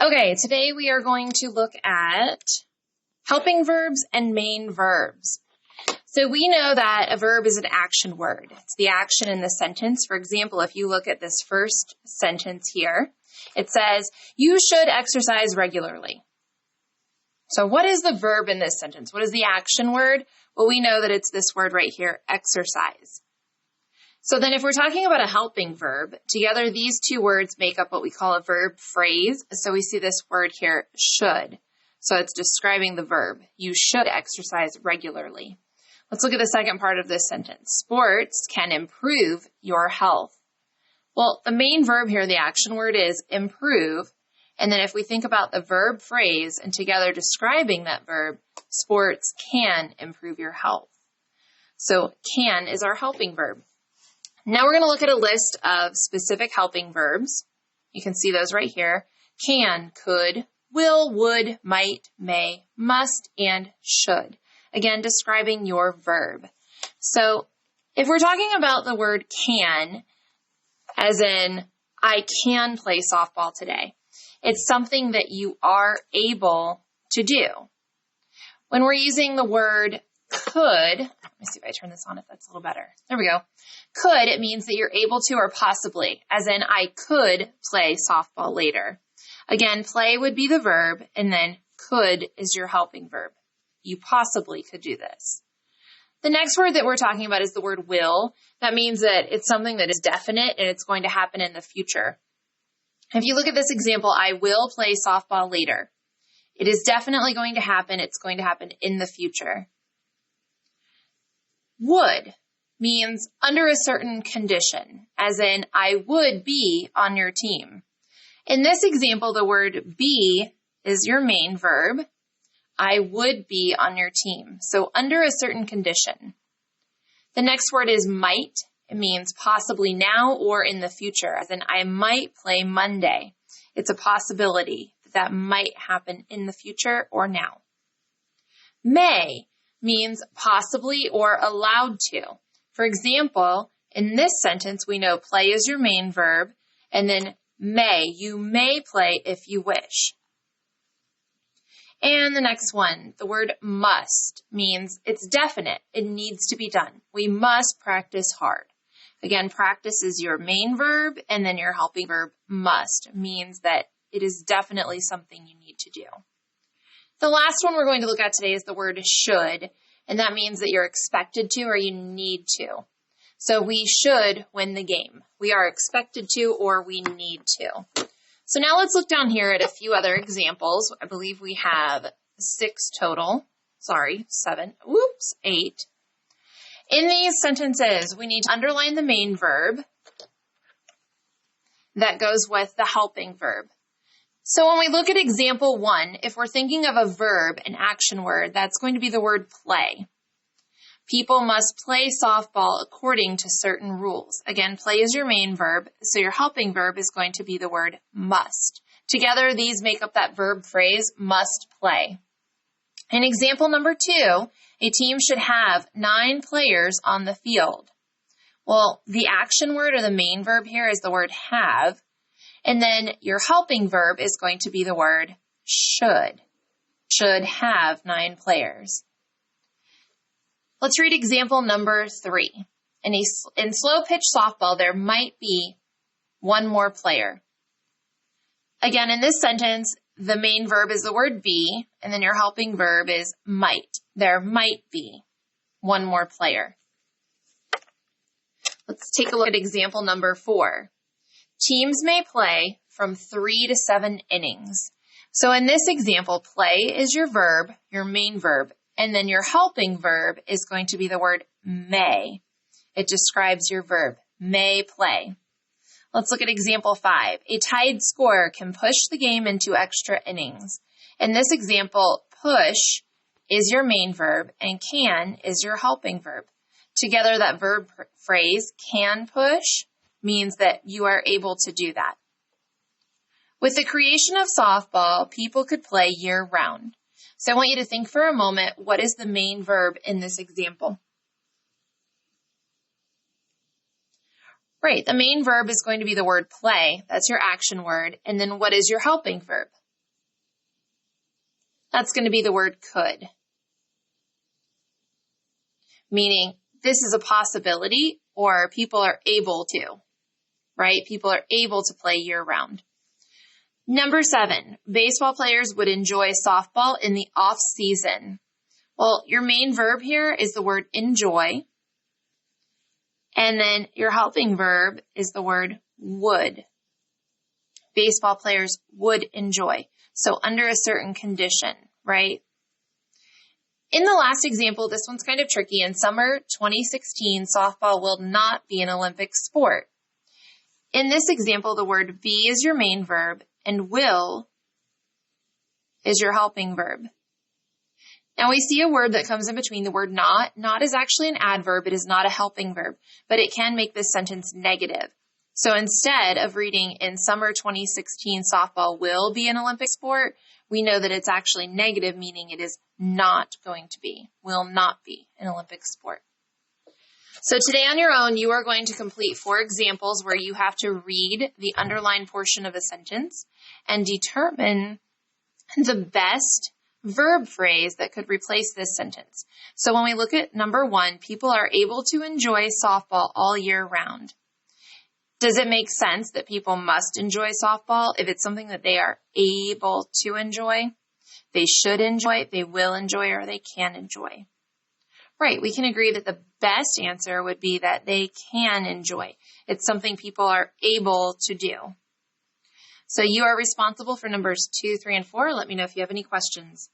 Okay, today we are going to look at helping verbs and main verbs. So we know that a verb is an action word. It's the action in the sentence. For example, if you look at this first sentence here, it says, you should exercise regularly. So what is the verb in this sentence? What is the action word? Well, we know that it's this word right here, exercise. So then if we're talking about a helping verb, together these two words make up what we call a verb phrase. So we see this word here, should. So it's describing the verb. You should exercise regularly. Let's look at the second part of this sentence. Sports can improve your health. Well, the main verb here, the action word, is improve. And then if we think about the verb phrase and together describing that verb, sports can improve your health. So can is our helping verb. Now we're going to look at a list of specific helping verbs. You can see those right here. Can, could, will, would, might, may, must, and should. Again, describing your verb. So if we're talking about the word can, as in, I can play softball today, it's something that you are able to do. When we're using the word could, let me see if I turn this on if that's a little better. There we go. Could, it means that you're able to or possibly, as in I could play softball later. Again, play would be the verb, and then could is your helping verb. You possibly could do this. The next word that we're talking about is the word will. That means that it's something that is definite and it's going to happen in the future. If you look at this example, I will play softball later. It is definitely going to happen. It's going to happen in the future. Would means under a certain condition, as in I would be on your team. In this example, the word be is your main verb. I would be on your team. So under a certain condition. The next word is might. It means possibly now or in the future, as in I might play Monday. It's a possibility that might happen in the future or now. May means possibly or allowed to. For example, in this sentence, we know play is your main verb, and then may, you may play if you wish. And the next one, the word must, means it's definite. It needs to be done. We must practice hard. Again, practice is your main verb, and then your helping verb must means that it is definitely something you need to do. The last one we're going to look at today is the word should, and that means that you're expected to or you need to. So we should win the game. We are expected to or we need to. So now let's look down here at a few other examples. I believe we have 6 total. Sorry, 7. Oops, 8. In these sentences, we need to underline the main verb that goes with the helping verb. So when we look at example 1, if we're thinking of a verb, an action word, that's going to be the word play. People must play softball according to certain rules. Again, play is your main verb, so your helping verb is going to be the word must. Together, these make up that verb phrase, must play. In example number 2, a team should have 9 players on the field. Well, the action word or the main verb here is the word have, and then your helping verb is going to be the word should. Should have 9 players. Let's read example number 3. In slow pitch softball, there might be 1 more player. Again, in this sentence, the main verb is the word be, and then your helping verb is might. There might be 1 more player. Let's take a look at example number 4. Teams may play from 3 to 7 innings. So in this example, play is your verb, your main verb, and then your helping verb is going to be the word may. It describes your verb, may play. Let's look at example 5. A tied score can push the game into extra innings. In this example, push is your main verb and can is your helping verb. Together, that verb phrase, can push, means that you are able to do that. With the creation of softball, people could play year-round. So I want you to think for a moment, what is the main verb in this example? Right, the main verb is going to be the word play. That's your action word. And then what is your helping verb? That's going to be the word could, meaning this is a possibility or people are able to, right? People are able to play year-round. Number 7, baseball players would enjoy softball in the off-season. Well, your main verb here is the word enjoy, and then your helping verb is the word would. Baseball players would enjoy. So under a certain condition, right? In the last example, this one's kind of tricky. In summer 2016, softball will not be an Olympic sport. In this example, the word be is your main verb and will is your helping verb. Now we see a word that comes in between the word not. Not is actually an adverb. It is not a helping verb, but it can make this sentence negative. So instead of reading in summer 2016, softball will be an Olympic sport, we know that it's actually negative, meaning it is not going to be, will not be an Olympic sport. So today on your own, you are going to complete 4 examples where you have to read the underlined portion of a sentence and determine the best verb phrase that could replace this sentence. So when we look at number 1, people are able to enjoy softball all year round. Does it make sense that people must enjoy softball if it's something that they are able to enjoy? They should enjoy, they will enjoy, or they can enjoy. Right, we can agree that the best answer would be that they can enjoy. It's something people are able to do. So you are responsible for numbers 2, 3, and 4. Let me know if you have any questions.